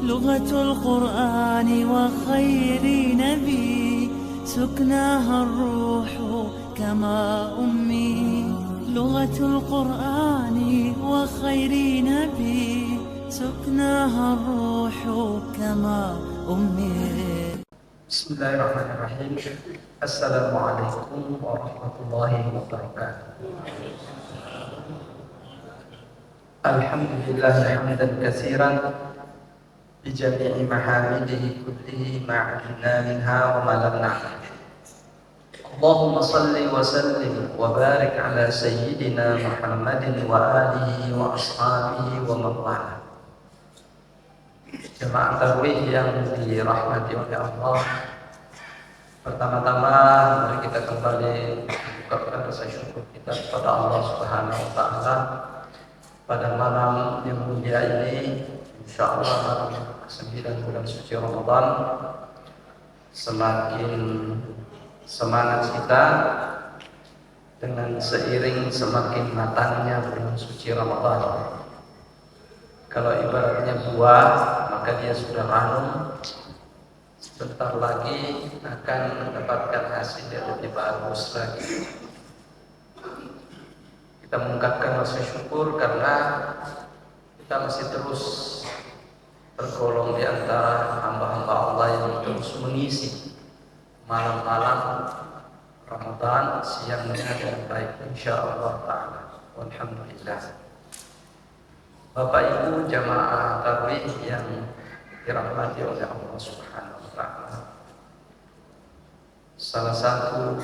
لغة القرآن وخير نبي سكناها الروح كما أمي لغة القرآن وخير نبي سكناها الروح كما أمي. بسم الله الرحمن الرحيم. السلام عليكم ورحمة الله وبركاته. الحمد لله حمدا كثيرا بجميع محامده كله ما علمنا منها وما لم نعلم. اللهم صل وسلم وبارك على سيدنا محمد وآله وأصحابه ومن والاه. Jemaah tarawih yang dirahmati oleh Allah, pertama-tama mari kita kembali mengucapkan rasa syukur kita kepada Allah Subhanahu wa taala pada malam yang mulia ini. Insyaallah malam ke-9 bulan suci Ramadan, semakin semangat kita dengan seiring semakin matangnya bulan suci Ramadan. Kalau ibaratnya buah, maka dia sudah ranum, sebentar lagi akan mendapatkan hasil yang lebih bagus lagi. Kita mengungkapkan rasa syukur karena kita masih terus tergolong di antara hamba-hamba Allah yang terus mengisi malam-malam Ramadan siangnya dengan baik, insyaallah ta'ala. Walhamdulillah. Bapak Ibu jamaah tarawih yang dirahmati oleh Allah Subhanahu wa taala. Salah satu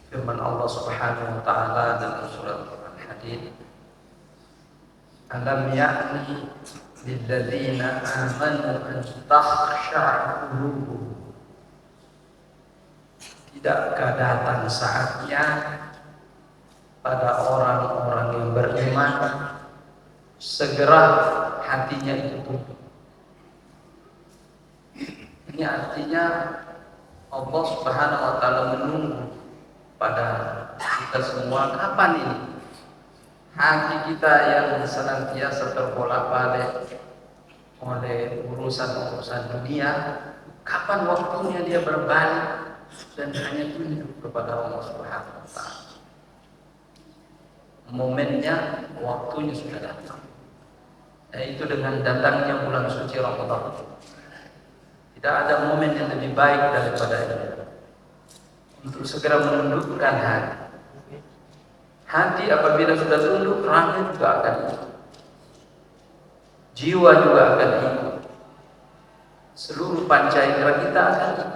firman Allah Subhanahu wa taala dalam surah Al-Hadid, "Alam ya'ni lil ladzina amanu an takhsha'a qulubuhum." Tidakkah datang saatnya pada orang-orang yang beriman segera hatinya itu tunduk. Ini artinya Allah Subhanahu wa taala menunggu pada kita semua, kapan ini hati kita yang senantiasa terbolak-balik oleh urusan-urusan dunia, kapan waktunya dia berbalik dan hanya tunduk kepada Allah Subhanahu wa taala. Momennya, waktunya sudah datang, yaitu dengan datangnya bulan suci Ramadan. Tidak ada momen yang lebih baik daripada ini untuk segera menundukkan hati. Hati apabila sudah tunduk, raga juga akan ikut, jiwa juga akan ikut, seluruh panca indera kita akan ikut.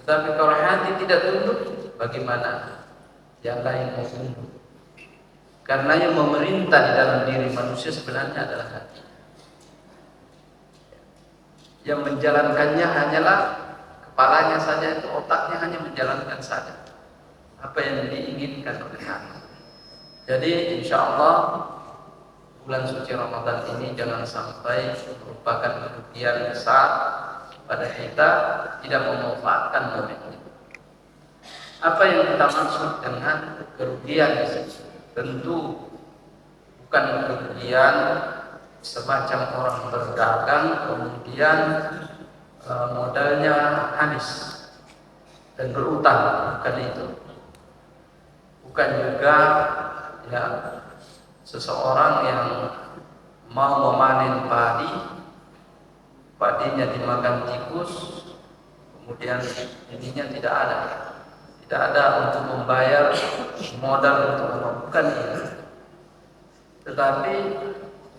Tetapi kalau hati tidak tunduk, bagaimana yang lain mau tunduk? Karena yang memerintah di dalam diri manusia sebenarnya adalah hati. Yang menjalankannya hanyalah kepalanya saja, itu otaknya hanya menjalankan saja apa yang diinginkan oleh hati. Jadi insya Allah bulan suci Ramadan ini jangan sampai merupakan kerugian besar pada kita tidak memanfaatkan momen ini. Apa yang kita maksud dengan kerugian di sini? Tentu bukan kerugian semacam orang berdagang kemudian modalnya habis dan berutang, bukan itu. Bukan juga ya seseorang yang mau memanen padinya dimakan tikus, kemudian ininya tidak ada untuk membayar modal untuk melakukan itu. Tetapi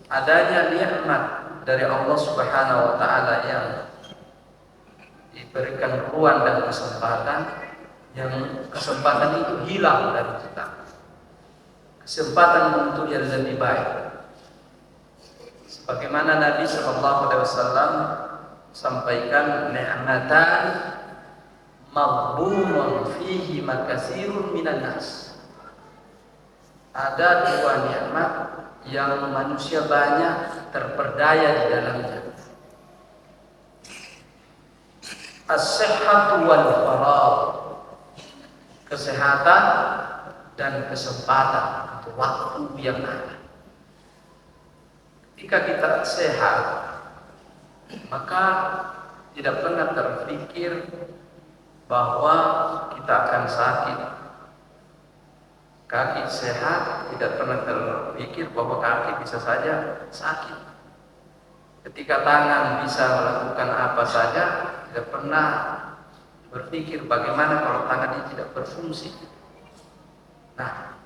adanya nikmat dari Allah Subhanahu wa taala yang diberikan ruang dan kesempatan, yang kesempatan itu hilang dari kita. Kesempatan untuk yang lebih baik. Sebagaimana Nabi sallallahu alaihi wasallam sampaikan, ni'matan maghbumun fihi makasirun minan nas. Ada dua nikmat yang manusia banyak terperdaya di dalamnya. As-sihhatu wal faragh, kesehatan dan kesempatan atau waktu yang ada. ketika kita sehat, maka tidak pernah terpikir bahwa kita akan sakit. Kaki sehat, tidak pernah terpikir bahwa kaki bisa saja sakit. Ketika tangan bisa melakukan apa saja, tidak pernah berpikir bagaimana kalau tangan ini tidak berfungsi. Nah,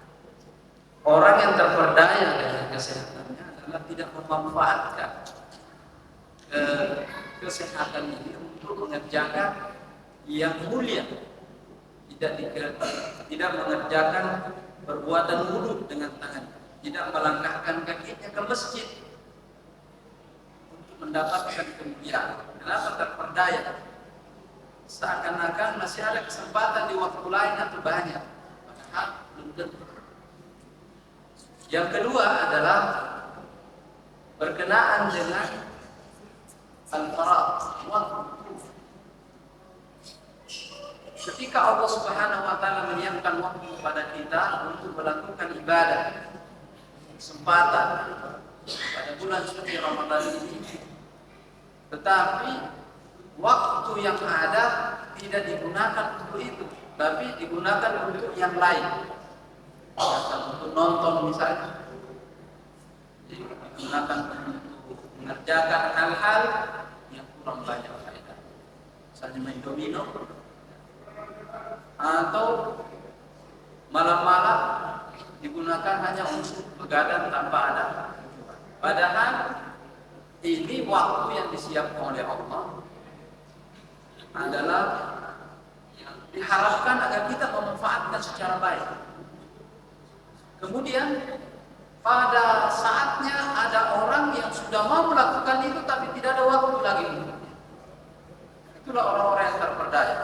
orang yang terperdaya dengan kesehatannya adalah tidak memanfaatkan kesehatan ini untuk mengerjakan yang mulia, tidak mengerjakan perbuatan buruk dengan tangan, tidak melangkahkan kakinya ke masjid untuk mendapatkan kemuliaan. Kenapa terperdaya? Seakan-akan masih ada kesempatan di waktu lain atau banyak, padahal belum tentu. Yang kedua adalah berkenaan dengan al-farad, waktu. Ketika Allah Subhanahu wa taala menyiapkan waktu kepada kita untuk melakukan ibadah, kesempatan pada bulan suci Ramadan ini, tetapi waktu yang ada tidak digunakan untuk itu, tapi digunakan untuk yang lain. Untuk nonton misalnya, digunakan untuk mengerjakan hal-hal yang kurang banyak faedah, misalnya main domino, atau malam-malam digunakan hanya untuk begadang tanpa ada. Padahal ini waktu yang disiapkan oleh Allah adalah yang diharapkan agar kita memanfaatkan secara baik. Kemudian pada saatnya ada orang yang sudah mau melakukan itu tapi tidak ada waktu lagi. Itulah orang-orang yang terperdaya.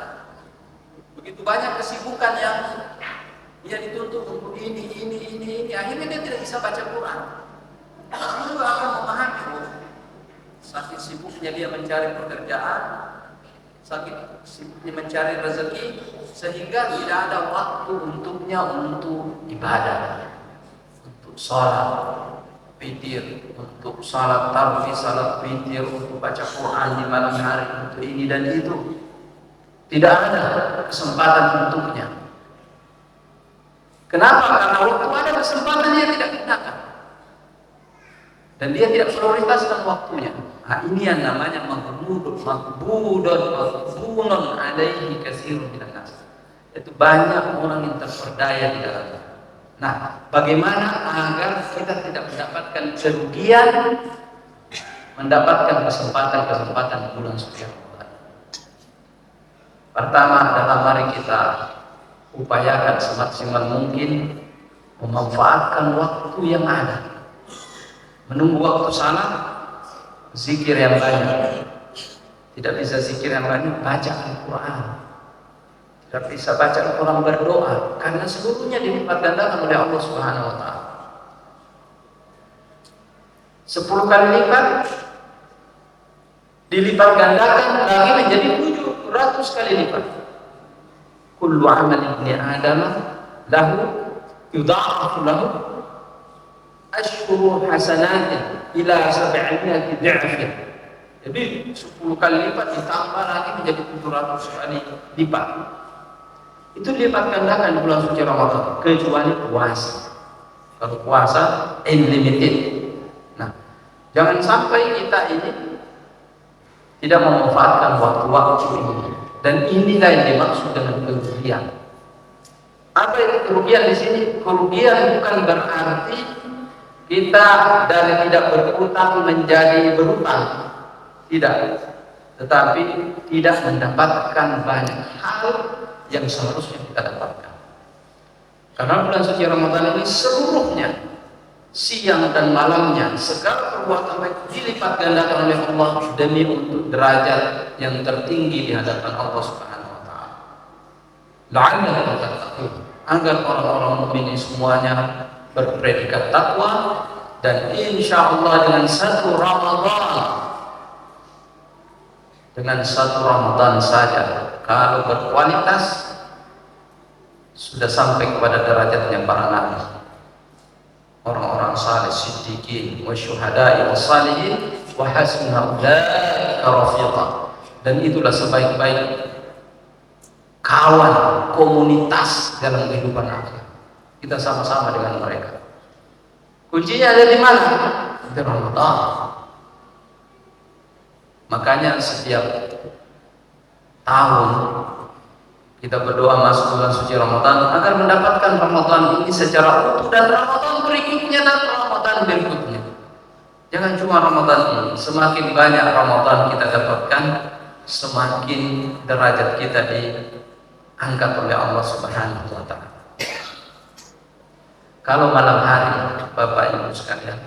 Begitu banyak kesibukan yang dia dituntut untuk ini, akhirnya dia tidak bisa baca Quran. Dia juga akan memahami, saking sibuknya dia mencari pekerjaan, saking sibuknya mencari rezeki, sehingga tidak ada waktu untuknya untuk ibadah, untuk sholat witir, untuk sholat tarawih, sholat witir, untuk baca Quran di malam hari, untuk ini dan itu. Tidak ada kesempatan untuknya. Kenapa? Karena waktu ada kesempatan dia tidak gunakan, dan dia tidak prioritaskan waktunya. Nah, ini yang namanya maghbudun alaihi katsirun minan nas. Itu banyak orang yang terperdaya di dalamnya. Nah, bagaimana agar kita tidak mendapatkan kerugian, mendapatkan kesempatan-kesempatan di bulan suci Ramadan? Pertama adalah mari kita upayakan semaksimal mungkin memanfaatkan waktu yang ada. Menunggu waktu salat, zikir yang banyak. Tidak bisa zikir yang banyak, baca Al-Quran. Tidak bisa baca Al-Quran, berdoa, karena seluruhnya dilipat gandakan oleh Allah Subhanahu wa taala. 10 kali lipat dilipat gandakan lagi menjadi 700 kali lipat. Kullu amal ibni Adam lahu yudha'afu lahu ashhuru hasanatin ila 700 dha'fin. Jadi 10 kali lipat ditambah lagi menjadi 700 kali lipat. Itu dilipat gandakan di bulan suci Ramadan, kecuali puasa. Kalau puasa unlimited. Nah, jangan sampai kita ini tidak memanfaatkan waktu-waktu ini. Dan inilah yang dimaksud dengan kerugian. Apa itu kerugian di sini? Kerugian bukan berarti kita dari tidak berutang menjadi berutang. Tidak. Tetapi tidak mendapatkan banyak hal yang seharusnya kita dapatkan. Karena bulan suci Ramadan ini seluruhnya, siang dan malamnya, segala perbuatan baik dilipat gandakan oleh Allah demi untuk derajat yang tertinggi di hadapan Allah Subhanahu wa taala. La'allahum tattaqun, agar orang-orang mukmin semuanya berpredikat takwa, dan insya Allah dengan satu Ramadan saja, kalau berkualitas, sudah sampai kepada derajatnya para nabi. orang-orang saleh, siddiqin, wa syuhada'i wa salihin, wa hasuna ulaika rafiqa. Dan itulah sebaik-baik kawan, komunitas dalam kehidupan akhir. Kita sama-sama dengan mereka. Kuncinya ada di mana? Di Ramadan. Makanya setiap tahun kita berdoa masuk bulan suci Ramadan agar mendapatkan Ramadan ini secara utuh, dan Ramadan berikutnya dan Ramadan berikutnya. Jangan cuma Ramadan ini. Semakin banyak Ramadan kita dapatkan, semakin derajat kita diangkat oleh Allah Subhanahu wa taala. Kalau malam hari, Bapak Ibu sekalian,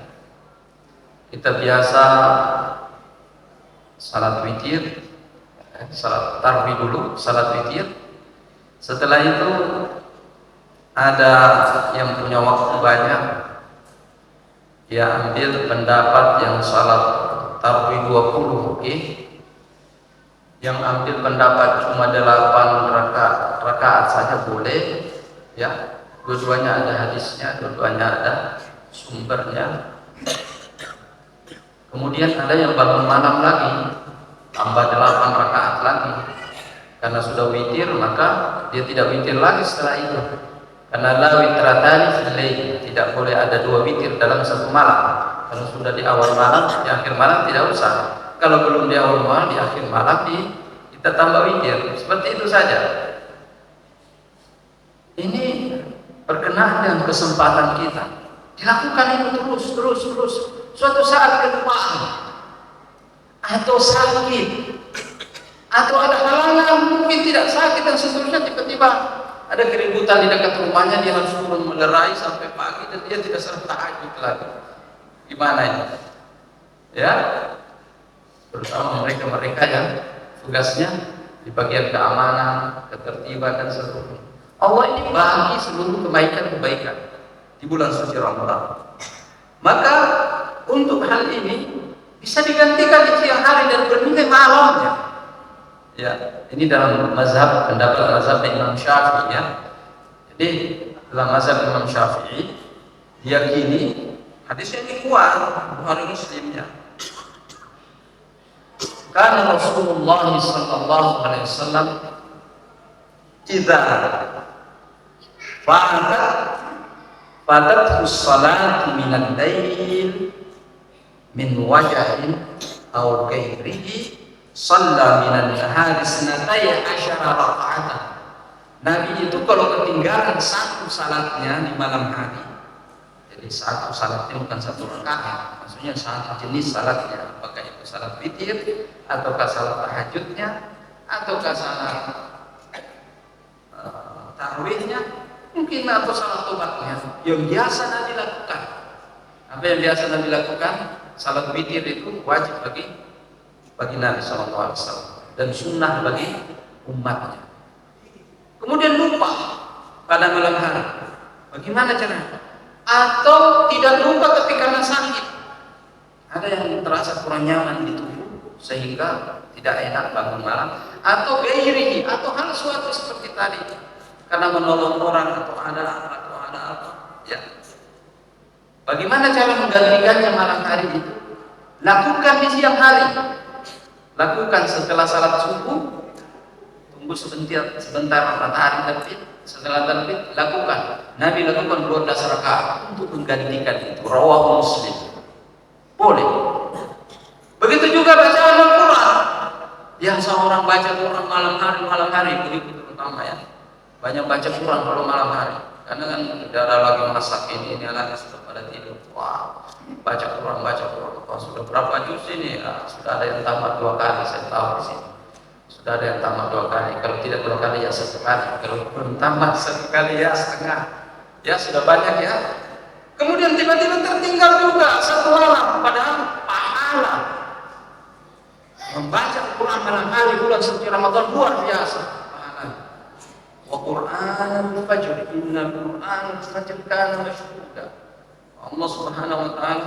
kita biasa salat witir, salat tarawih dulu, salat witir. Setelah itu ada yang punya waktu banyak, dia ambil pendapat yang salat tarawih 20, oke. Yang ambil pendapat cuma 8 rakaat saja boleh, ya. Dua-duanya ada hadisnya, dua-duanya ada sumbernya. Kemudian ada yang bangun malam lagi, tambah 8 rakaat lagi. Karena sudah witir, maka dia tidak witir lagi setelah itu. Karena la witratani fil lail, tidak boleh ada 2 witir dalam satu malam. Kalau sudah di awal malam, di akhir malam tidak usah. Kalau belum di awal malam, di akhir malam kita tambah witir. Seperti itu saja. Ini berkenaan dengan kesempatan kita. Dilakukan itu terus. Suatu saat kelupaan atau sakit atau ada halangan, mungkin tidak sakit dan seterusnya, tiba-tiba ada keributan di dekat rumahnya, dia harus turun melerai sampai pagi dan dia tidak sempat tahajud lagi. Gimana ini? Ya, terutama mereka yang tugasnya di bagian keamanan, ketertiban dan seterusnya. Allah ini bagi seluruh kebaikan-kebaikan di bulan suci Ramadan. Maka untuk hal ini bisa digantikan di siang hari dan bernilai malamnya. Ya, ini dalam pendapat mazhab Imam Syafi'i, ya. Jadi dalam mazhab Imam Syafi'i diyakini hadisnya ini kuat, Bukhari Muslimnya. Karena Rasulullah sallallahu alaihi wasallam idza fatat salat minal lail min wajhin aw ghairihi shalla minan nahari sanataya asyara raka'atan. Nabi itu kalau ketinggalan satu salatnya di malam hari, jadi satu salatnya bukan satu rakaat, maksudnya satu jenis salatnya, apakah itu salat witir ataukah salat tahajudnya ataukah salat tarawihnya, mungkin atau salat tobatnya yang biasa Nabi lakukan. Apa yang biasa Nabi lakukan? Salat witir itu wajib bagi Nabi SAW dan sunnah bagi umatnya. Kemudian lupa pada malam hari, bagaimana caranya? Atau tidak lupa tapi karena sakit, ada yang terasa kurang nyaman di tubuh sehingga tidak enak bangun malam, atau gairihi, atau hal suatu seperti tadi, karena menolong orang atau ada apa, ya. Bagaimana cara menggantikannya malam hari itu? Lakukan di siang hari. Lakukan setelah salat subuh, tunggu sebentar matahari terbit, setelah terbit lakukan. Nabi lakukan 12 rakaat untuk menggantikan itu. Rawahu Muslim. Boleh. Begitu juga bacaan Al-Quran. Yang seorang baca Quran malam hari begitu terutama, ya. Banyak baca Quran kalau malam hari. Karena kan ada lagi masak ini anaknya sudah pada tidur. Wah, baca Quran. Oh, sudah berapa juz ini? Sudah ada yang tamat 2 kali, saya tahu di sini. Sudah ada yang tamat 2 kali. Kalau tidak 2 kali ya 1 kali. Kalau belum tamat 1 kali ya setengah. Ya sudah banyak, ya. Kemudian tiba-tiba tertinggal juga 1 malam, padahal pahala membaca Quran malam hari bulan suci Ramadan luar biasa pahalanya. Wa Qur'anul fajr, innal Qur'anal fajr kana mashhuda. Allah Subhanahu wa taala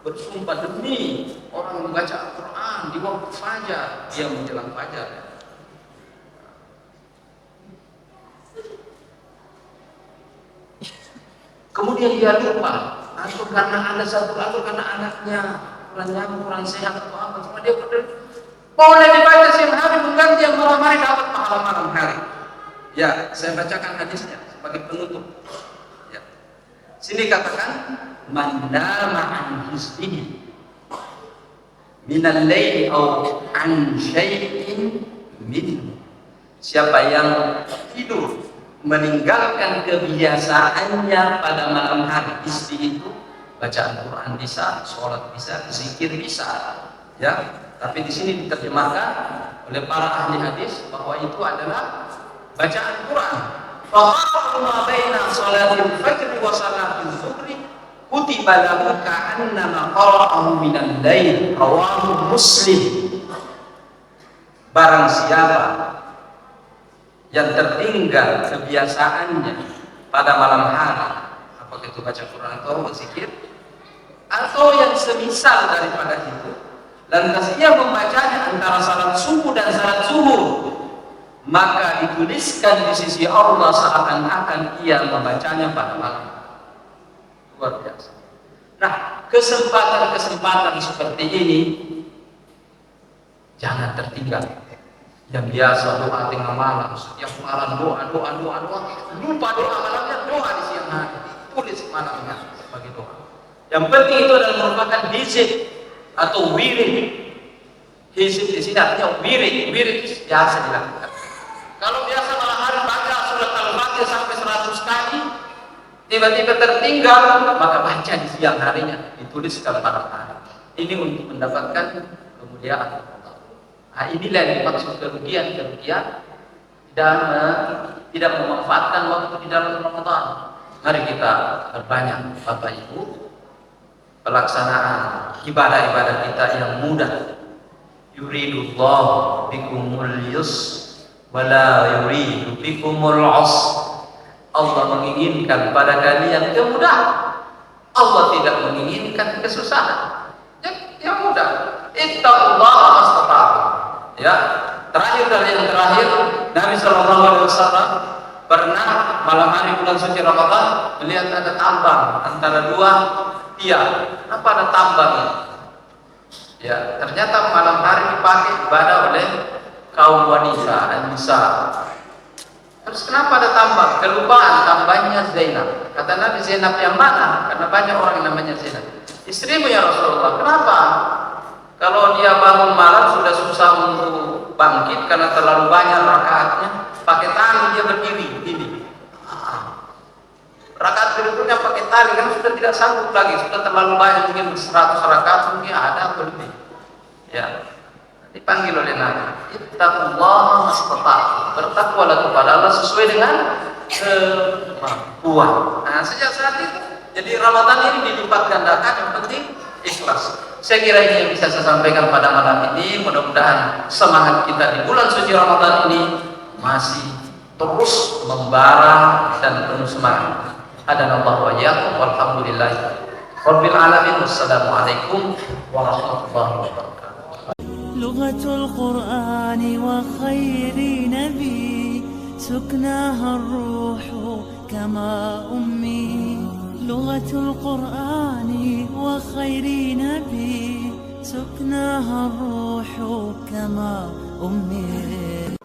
bersumpah demi orang membaca Al-Quran di waktu fajar, dia menjelang fajar. Kemudian dia lupa atau karena ada satu, atau karena anaknya kurang sehat atau apa, cuma dia boleh dibaca siang hari, bukan yang malam hari dapat pahala malam hari. Ya, saya bacakan hadisnya sebagai penutup. Ya. Sini katakan, man nama an hizbihi minal layli aw an syai'in min. Siapa yang tidur meninggalkan kebiasaannya pada malam hari, hizbi itu bacaan Quran bisa, sholat bisa, zikir bisa, ya. Tapi di sini diterjemahkan oleh para ahli hadis bahwa itu adalah bacaan Quran. Faqala ma baina salatil fajr wa salatil zuhri kutiba lahu ka'annama qara'ahu minal lail, rawahu Muslim. Barang siapa yang tertinggal kebiasaannya pada malam hari, apakah itu baca Quran atau berzikir atau yang semisal daripada itu, lantas ia membacanya antara salat subuh dan salat zuhur, maka dituliskan di sisi Allah seakan-akan ia membacanya pada malam. Luar biasa. Nah, kesempatan-kesempatan seperti ini jangan tertinggal. Yang biasa doa tengah malam, setiap malam doa, lupa doa malamnya, doa di siang hari, tulis malamnya sebagai doa. Yang penting itu adalah merupakan hizib atau wirid. Hizib di sini artinya wirid biasa dilakukan. Kalau biasa malam hari baca surat Al-Fatihah sampai 100 kali, tiba-tiba tertinggal, maka baca di siang harinya, dituliskan pada hari. Ini untuk mendapatkan kemuliaan Allah. Nah, inilah yang dimaksud kerugian tidak memanfaatkan waktu di dalam Ramadan. Mari kita perbanyak Bapak Ibu pelaksanaan ibadah-ibadah kita yang mudah. Yuridullah bikumul yus wala yuridu bikumul usr. Allah menginginkan pada kalian kemudahan. Allah tidak menginginkan kesusahan. Yang mudah. Ittaqullaha mastata'tum. Ya, terakhir dari yang terakhir, Nabi SAW pernah malam hari bulan suci Ramadan melihat ada tambang antara dua tiang. Apa ada tambang ini? Ya, ternyata malam hari dipakai ibadah oleh kaum wanita dan nisa. Terus kenapa ada tambang? Kelupaan tambangnya Zainab. Kata Nabi, Zainab yang mana? Karena banyak orang yang namanya Zainab. Istrimu ya Rasulullah. Kenapa? Kalau dia bangun malam sudah susah untuk bangkit karena terlalu banyak rakaatnya, pakai tali dia berdiri ini. Rakaat berikutnya pakai tali kan sudah tidak sanggup lagi, sudah terlalu banyak, mungkin 100 rakaat mungkin ada atau lebih. Ya, dipanggil oleh Nabi. Ittaqullaha mastata'tum. Bertakwalah kepada Allah sesuai dengan kemampuan. Nah, sejak saat itu, jadi Ramadan ini dilipat gandakan, yang penting ikhlas. Saya kira ini yang bisa saya sampaikan pada malam ini. Mudah-mudahan semangat kita di bulan suci Ramadan ini masih terus membara dan penuh semangat. Hadanallahu wa iyyakum walhamdulillahi rabbil alamin. Wassalamualaikum warahmatullahi wabarakatuh. Lughatul Qur'ani wa khairi nabi suknaha ar-ruh kama ummi. لغة القرآن وخير نبي سكناها الروح كما أمي.